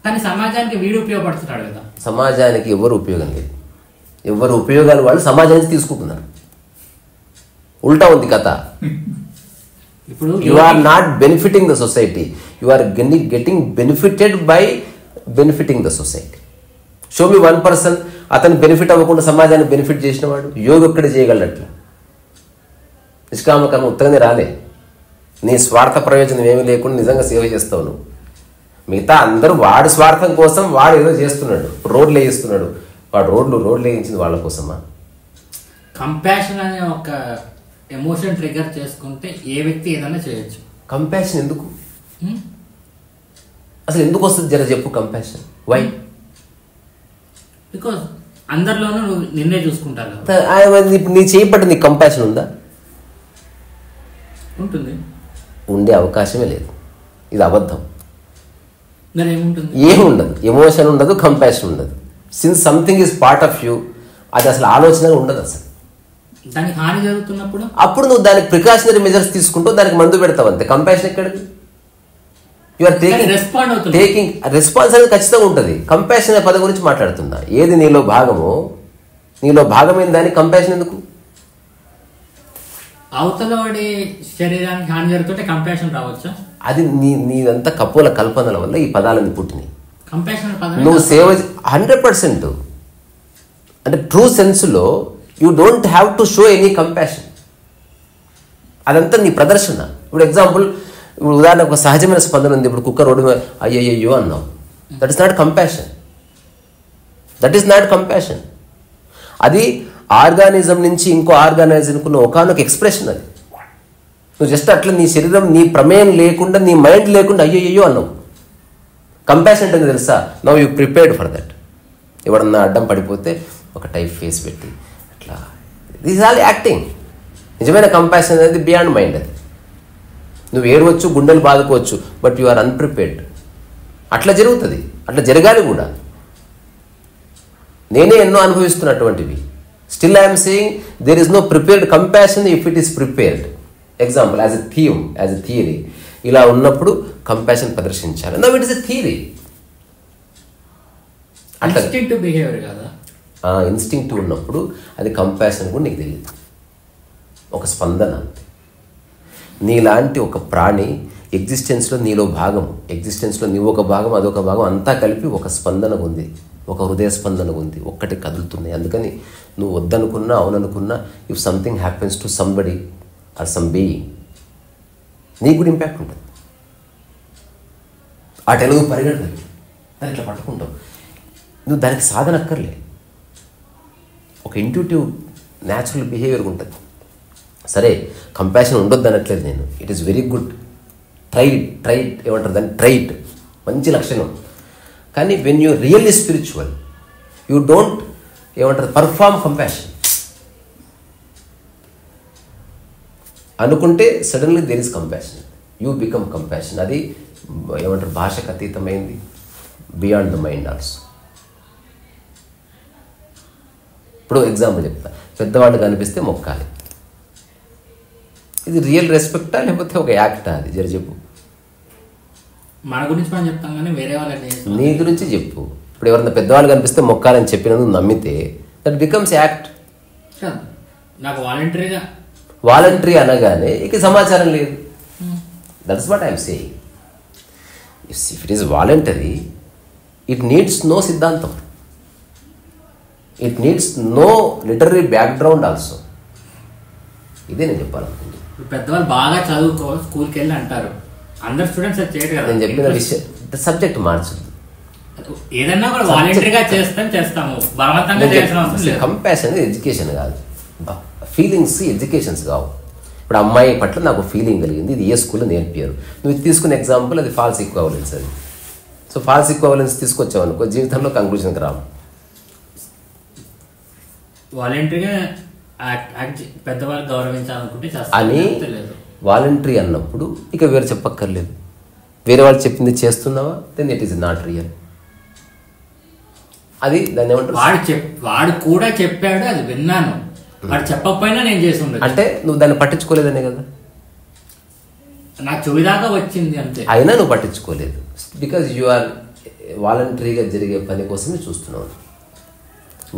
కానీ సమాజానికి వీడు ఉపయోగపడుతున్నాడు కదా. సమాజానికి ఎవరు ఉపయోగం లేదు. ఎవరు ఉపయోగాలు వాళ్ళు సమాజానికి తీసుకుంటున్నారు. ఉల్టా ఉంది కథ. ఇప్పుడు you are not benefiting the society, you are getting benefited by benefiting the society. Show me 1 person అతను బెనిఫిట్ అవ్వకుండా సమాజాన్ని బెనిఫిట్ చేసిన వాడు. యోగి ఒక్కడే చేయగలట్లా. నిష్కామ కర్మ ఉత్తగానే రాలే. నీ స్వార్థ ప్రయోజనం ఏమీ లేకుండా నిజంగా సేవ చేస్తావు నువ్వు. మిగతా అందరూ వాడి స్వార్థం కోసం వాడు ఏదో చేస్తున్నాడు. రోడ్లు వేయిస్తున్నాడు, వాడు రోడ్లు వేయించింది వాళ్ళ కోసమా? కంపాషన్ అనే ఒక ఎమోషన్ ట్రిగర్ చేసుకుంటే ఏ వ్యక్తి ఏదైనా చేయొచ్చు. కంపాషన్ ఎందుకు అసలు ఎందుకు వస్తుంది జర చెప్పు. Compassion why? బికాజ్ అందరిలోనూ నువ్వు నిన్నే చూసుకుంటారు. ఇప్పుడు నీ చేయబట్టి నీకు కంపాషన్ ఉందా? ఉంటుంది. ఉండే అవకాశమే లేదు. ఇది అబద్ధం. ఏముంటుంది? ఏముండదు. ఎమోషన్ ఉండదు, కంపాషన్ ఉండదు. Since something is part of you, అది అసలు ఆలోచన ఉండదు. అసలు దానికి హాని జరుగుతున్నప్పుడు అప్పుడు నువ్వు దానికి ప్రికాషనరీ మెజర్స్ తీసుకుంటూ దానికి మందు పెడతావు అంతే. కంపాషన్ ఎక్కడిది? యు ఆర్ టేకింగ్ రెస్పాన్స్ అనేది ఖచ్చితంగా ఉంటుంది. కంపాషన్ అనే పదం గురించి మాట్లాడుతున్నా. ఏది నీలో భాగమో, నీలో భాగమైన దానికి కంపాషన్ ఎందుకు? అవతలవాడి శరీరానికి హాని జరుగుతుంటే కంపాషన్ రావచ్చా? అది నీదంతా కపోల కల్పనల వల్ల ఈ పదాలన్నీ పుట్టినాయి. కంపాషన్ నువ్వు సేవ 100% అంటే ట్రూ సెన్స్లో you don't have to show any compassion. అదంతా నీ ప్రదర్శన. ఇప్పుడు ఎగ్జాంపుల్, ఇప్పుడు ఉదాహరణ ఒక సహజమైన స్పందన ఉంది. ఇప్పుడు కుక్క రోడ్డు మీద అయ్యయ్యో అన్నావు. That is not compassion. That is not compassion. అది ఆర్గానిజం నుంచి ఇంకో ఆర్గానిజంకు ఒకనొక ఎక్స్ప్రెషన్. అది నువ్వు జస్ట్ అట్లా నీ శరీరం నీ ప్రమేయం లేకుండా, నీ మైండ్ లేకుండా అయ్యయ్యో అన్నావు. కంపాషన్ అంటే తెలుసా? Now you prepared for that. ఎవడన్నా అడ్డం పడిపోతే ఒక టైప్ ఫేస్ పెట్టి అట్లా, దిస్ ఆల్ యాక్టింగ్. నిజమైన కంపాషన్ అనేది బియాండ్ మైండ్. అది నువ్వు ఏడవచ్చు, గుండెలు బాదుకోవచ్చు, బట్ యు ఆర్ అన్ప్రిపేర్డ్. అట్లా జరుగుతుంది, అట్లా జరగాలి కూడా. నేనే ఎన్నో అనుభవిస్తున్నటువంటివి. Still I'm saying there is no prepared compassion if it is prepared. Example, as a theme, as a theory ఇలా ఉన్నప్పుడు కంపాషన్ ప్రదర్శించాలి. Now it is a theory. Instinctive ఉన్నప్పుడు అది కంపాషన్ కూడా నీకు తెలియదు. ఒక స్పందన అంతే. నీలాంటి ఒక ప్రాణి ఎగ్జిస్టెన్స్లో నీలో భాగం, ఎగ్జిస్టెన్స్లో నీవు ఒక భాగం, అదొక భాగం, అంతా కలిపి ఒక స్పందన ఉంది, ఒక హృదయ స్పందన ఉంది, ఒక్కటి కదులుతున్నాయి. అందుకని నువ్వు వద్దనుకున్నా అవుననుకున్నా, if something happens to somebody or some being, నీకు కూడా ఇంపాక్ట్ ఉంటుంది. ఆ తెలుగు పరిగెడతాయి, దాన్ని ఇట్లా పట్టుకుంటావు. నువ్వు దానికి సాధన అక్కర్లే, ఒక ఇంట్యూటివ్ న్యాచురల్ బిహేవియర్ ఉంటుంది. సరే, కంపాషన్ ఉండొద్దు అనట్లేదు నేను. It is very good. Trait ఏమంటారు దాన్ని? ట్రైట్, మంచి లక్షణం. కానీ when you really spiritual, you don't ఏమంటారు పర్ఫార్మ్ కంపాషన్ అనుకుంటే suddenly there is compassion, you become compassion. అది ఏమంటారు భాషకు అతీతమైంది, బియాండ్ ద మైండ్ ఆల్సో. ఇప్పుడు ఎగ్జాంపుల్ చెప్తా. పెద్దవాళ్ళు కనిపిస్తే మొక్కాలి. ఇది రియల్ రెస్పెక్టా లేకపోతే ఒక యాక్టా? అది జర చెప్పు. మన గురించి మనం చెప్తాం కానీ వేరే వాళ్ళని, నీ గురించి చెప్పు. ఇప్పుడు ఎవరైనా పెద్దవాళ్ళు కనిపిస్తే మొక్కాలని చెప్పినందుకు నమ్మితే దట్ బికమ్స్ యాక్ట్. నాకు వాలంటరీగా వాలంటరీ అనగానే ఇక సమాచారం లేదు. That's what I'm saying. If it is voluntary, it needs no సిద్ధాంతం, it needs no literary background also. ఇదే నేను చెప్పాలనుకుంది. పెద్దవాళ్ళు బాగా చదువుకో స్కూల్కి వెళ్ళి అంటారు, అందరు స్టూడెంట్స్ అది చేయరు కదా. నేను చెప్పిన విషయం సబ్జెక్ట్ మార్చదు. ఏదన్నా కూడా వాలంటరీగా చేస్తాము, బలవంతంగా చేయాల్సిన అవసరం లేదు. కంపాషన్ ఎడ్యుకేషన్ కాదు, ఫీలింగ్స్ ఎడ్యుకేషన్స్ కావు. ఇప్పుడు అమ్మాయి పట్ల నాకు ఫీలింగ్ కలిగింది, ఇది ఏ స్కూల్లో నేర్పారు. నువ్వు తీసుకున్న ఎగ్జాంపుల్ అది ఫాల్స్ ఈక్వాలెన్స్. అది సో ఫాల్స్ ఈక్వాలెన్స్ తీసుకొచ్చావు అనుకో, జీవితంలో కంక్లూషన్కి రావు. వాలంటరీగా పెద్దవాళ్ళు గౌరవించాలనుకుంటే అని వాలంటరీ అన్నప్పుడు ఇక వేరే చెప్పక్కర్లేదు. వేరే వాళ్ళు చెప్పింది చేస్తున్నావా, then it is not real. అది దాన్ని ఏమంటారు, వాడు కూడా చెప్పాడు, అది విన్నాను, వాడు చెప్పకపోయినా నేను చేసి ఉండదు. అంటే నువ్వు దాన్ని పట్టించుకోలేదనే కదా. నాకు చెవిదాకా వచ్చింది అంతే, అయినా నువ్వు పట్టించుకోలేదు. బికాజ్ యు ఆర్ వాలంటరీగా జరిగే పని కోసమే చూస్తున్నావు.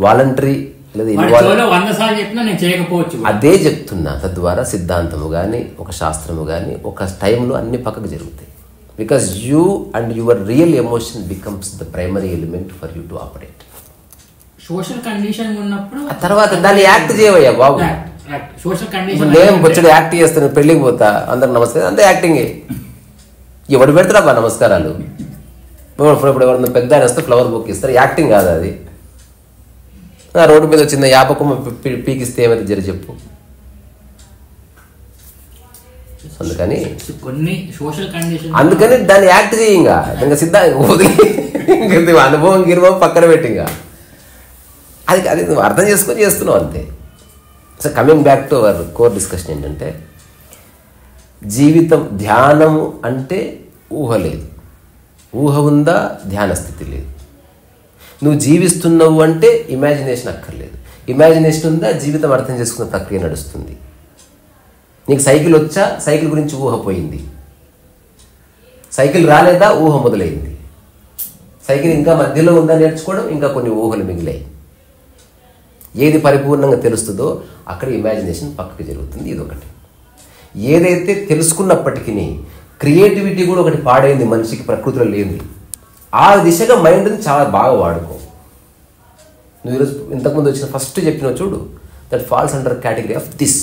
వాలంటరీ లేదా 100 సార్లు చెప్పినా నేను చేయకపోవచ్చు. అదే చెప్తున్నా. తద్వారా సిద్ధాంతము కానీ ఒక శాస్త్రము కానీ ఒక టైంలో అన్ని పక్కకు జరుగుతాయి. Because you and your real emotion becomes the primary element for you to operate. Social condition ఉన్నప్పుడు ఆ తర్వాత దాన్ని యాక్ట్ చేయవయ్యా బాబు. సోషల్ కండిషన్ నేను వచ్చాడు యాక్ట్ చేస్తాను, పెళ్ళికి పోతా, అందరు నమస్కారం, అంతే యాక్టింగే. ఎవడు పెడతారా బా నమస్కారాలు? ఇప్పుడు ఎవరన్నా పెద్ద ఆయన వస్తే ఫ్లవర్ బుక్ ఇస్తారు, యాక్టింగ్ కాదు అది. రోడ్డు మీద వచ్చింది యాపకమ్మ పీకిస్తే ఏమైతే జరి చెప్పు. అందుకని కొన్ని సోషల్ కండిషన్, అందుకని దాన్ని యాక్ట్ చేయంగా, ఇంకా సిద్ధంగా అనుభవం గిరుభవం పక్కన పెట్టింగా. అది నువ్వు అర్థం చేసుకొని చేస్తున్నావు అంతే. So coming back to our core discussion ఏంటంటే, జీవితం ధ్యానము అంటే ఊహ లేదు, ఊహ ఉందా ధ్యాన స్థితి లేదు. నువ్వు జీవిస్తున్నావు అంటే ఇమాజినేషన్ అక్కర్లేదు, ఇమాజినేషన్ ఉందా జీవితం అర్థం చేసుకున్న ప్రక్రియ నడుస్తుంది. నీకు సైకిల్ వచ్చా, సైకిల్ గురించి ఊహ పోయింది. సైకిల్ రాలేదా, ఊహ మొదలైంది. సైకిల్ ఇంకా మధ్యలో ఉందా నేర్చుకోవడం, ఇంకా కొన్ని ఊహలు మిగిలాయి. ఏది పరిపూర్ణంగా తెలుస్తుందో అక్కడ ఇమాజినేషన్ పక్కకి జరుగుతుంది. ఇదొకటి. ఏదైతే తెలుసుకున్నప్పటికీ క్రియేటివిటీ కూడా ఒకటి పాడైంది మనిషికి, ప్రకృతిలో లేని. ఆ దిశగా మైండ్ని చాలా బాగా వాడుకో. నువ్వు ఈరోజు ఇంతకుముందు వచ్చిన ఫస్ట్ చెప్పిన చూడు, that falls under category of this.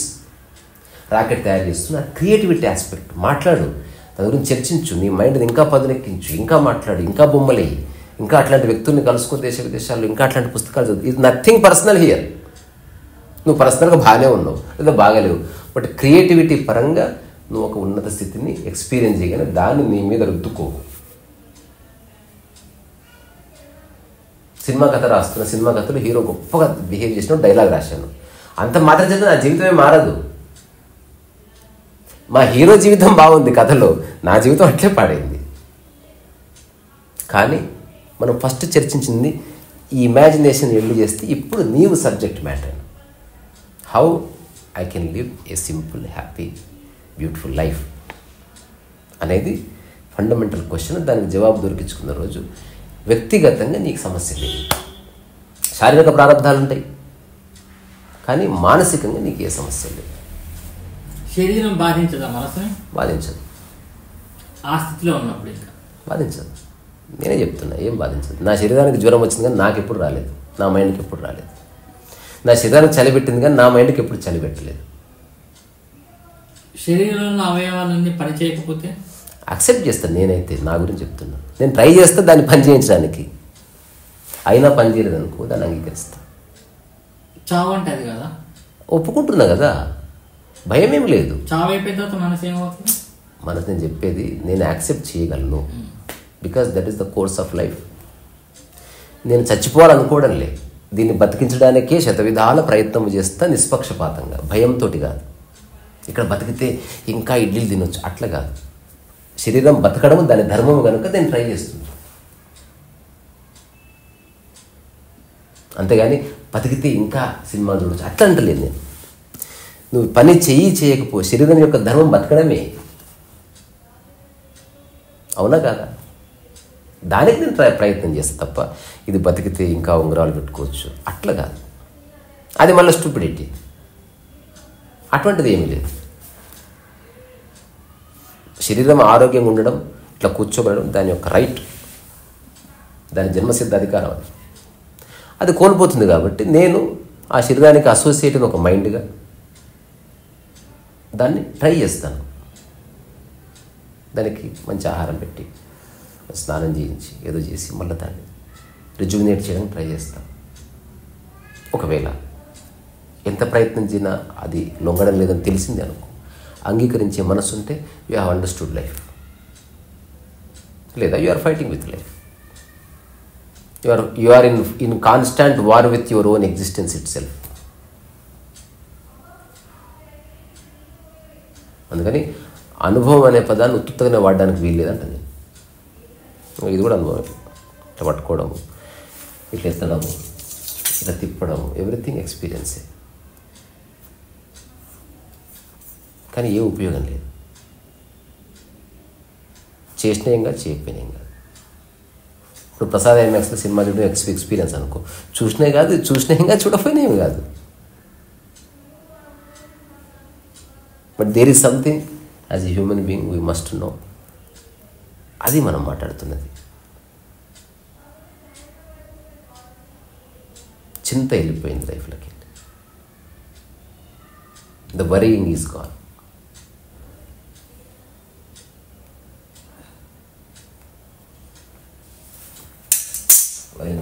Rocket తయారు చేస్తున్న క్రియేటివిటీ ఆస్పెక్ట్ మాట్లాడు, దాని గురించి చర్చించు, నీ మైండ్ని ఇంకా పదునెక్కించు, ఇంకా మాట్లాడు, ఇంకా బొమ్మలేయి, ఇంకా అట్లాంటి వ్యక్తుల్ని కలుసుకో, దేశ విదేశాల్లో ఇంకా అట్లాంటి పుస్తకాలు చదువు. ఇది నథింగ్ పర్సనల్ హియర్. నువ్వు పర్సనల్గా బాగానే ఉన్నావు లేదా బాగాలేవు, బట్ క్రియేటివిటీ పరంగా నువ్వు ఒక ఉన్నత స్థితిని ఎక్స్పీరియన్స్ చేయగానే దాన్ని నీ మీద రుద్దుకో. సినిమా కథ రాస్తున్న సినిమా కథలు హీరో గొప్పగా బిహేవ్ చేసిన డైలాగ్ రాశాను, అంత మాత్రం చేత నా జీవితమే మారదు. మా హీరో జీవితం బాగుంది కథలో, నా జీవితం అట్లే పాడైంది. కానీ మనం ఫస్ట్ చర్చించింది ఈ ఇమాజినేషన్ ఎండ్ చేస్తే ఇప్పుడు నీవు subject matter. How I can live A simple happy beautiful life అనేది ఫండమెంటల్ క్వశ్చన్. దానికి జవాబు దొరికించుకున్న రోజు వ్యక్తిగతంగా నీకు సమస్య లేదు. శారీరక ప్రారంధాలు ఉంటాయి కానీ మానసికంగా నీకు ఏ సమస్య లేదు. శరీరం బాధించదా మనసుని? బాధించదు. ఆ స్థితిలో ఉన్నప్పుడు ఇంకా బాధించదు. నేనే చెప్తున్నా, ఏం బాధించదు. నా శరీరానికి జ్వరం వచ్చింది కానీ నాకు ఎప్పుడు రాలేదు, నా మైండ్కి ఎప్పుడు రాలేదు. నా శరీరానికి చలి పెట్టింది కానీ నా మైండ్కి ఎప్పుడు చలి పెట్టలేదు. శరీరంలో అవయవాలన్నీ పని చేయకపోతే యాక్సెప్ట్ చేస్తాను. నేనైతే నా గురించి చెప్తున్నా, నేను ట్రై చేస్తే దాన్ని పని చేయించడానికి, అయినా పని చేయలేదు అనుకో దాన్ని అంగీకరిస్తా. చావు అంటే అది కదా, ఒప్పుకుంటున్నా కదా, భయం ఏం లేదు. చావు అయిపోయిన తర్వాత మనసు ఏమవుతుంది? మనసు నేను చెప్పేది నేను యాక్సెప్ట్ చేయగలను, because that is the course of life. నేను చచ్చిపోవాలనుకోవడం లే, దీన్ని బతికించడానికే శతవిధాల ప్రయత్నం చేస్తా, నిష్పక్షపాతంగా, భయంతో కాదు. ఇక్కడ బతికితే ఇంకా ఇడ్లీలు తినొచ్చు అట్లా కాదు. శరీరం బతకడం దాని ధర్మం కనుక నేను ట్రై చేస్తుంది. అంతేగాని బతికితే ఇంకా సినిమా చూడవచ్చు అట్లా అంటలేదు నేను. నువ్వు పని చేయకపో, శరీరం యొక్క ధర్మం బతకడమే, అవునా కాదా? దానికి నేను ప్రయత్నం చేస్తా తప్ప ఇది బతికితే ఇంకా ఉంగరాలు పెట్టుకోవచ్చు అట్లా కాదు. అది మళ్ళీ స్టూపిడిటీ. అటువంటిది ఏమీ లేదు. శరీరం ఆరోగ్యంగా ఉండడం, ఇట్లా కూర్చోబడడం దాని యొక్క రైట్, దాని జన్మసిద్ధ అధికారం అది. అది కోల్పోతుంది కాబట్టి నేను ఆ శరీరానికి అసోసియేట్ అయిన ఒక మైండ్గా దాన్ని ట్రై చేస్తాను. దానికి మంచి ఆహారం పెట్టి స్నానం చేయించి ఏదో చేసి మళ్ళీ దాన్ని రిజువినేట్ చేయడానికి ట్రై చేస్తాను. ఒకవేళ ఎంత ప్రయత్నించినా అది లొంగడం లేదని తెలిసింది అనుకో, అంగీకరించే మనసు ఉంటే యూ హ్యావ్ అండర్స్టూడ్ లైఫ్, లేదా you are fighting with life. You are in constant war with your own existence itself. అందుకని అనుభవం అనే పదాన్ని ఉత్తుత్తగానే వాడడానికి వీల్లేదంట నేను. ఇది కూడా అనుభవం. ఇట్లా పట్టుకోవడము, ఇట్లా ఎత్తడము, ఇట్లా తిప్పడము, ఎవ్రీథింగ్ ఎక్స్పీరియన్సే. కానీ ఏ ఉపయోగం లేదు. చేసినా ఏం కాదు, చేయకపోయినా ఏం కాదు. ఇప్పుడు ప్రసాద్ ఐమాక్స్లో సినిమా చూడడం ఎక్స్పీరియన్స్ అనుకో, చూసినా కాదు, చూసినా ఏం కాదు, చూడకపోయినా ఏం కాదు. But there is something as a human being we must know. అది మనం మాట్లాడుతున్నది. చింత వెళ్ళిపోయింది లైఫ్లోకి. The worrying is gone. Wine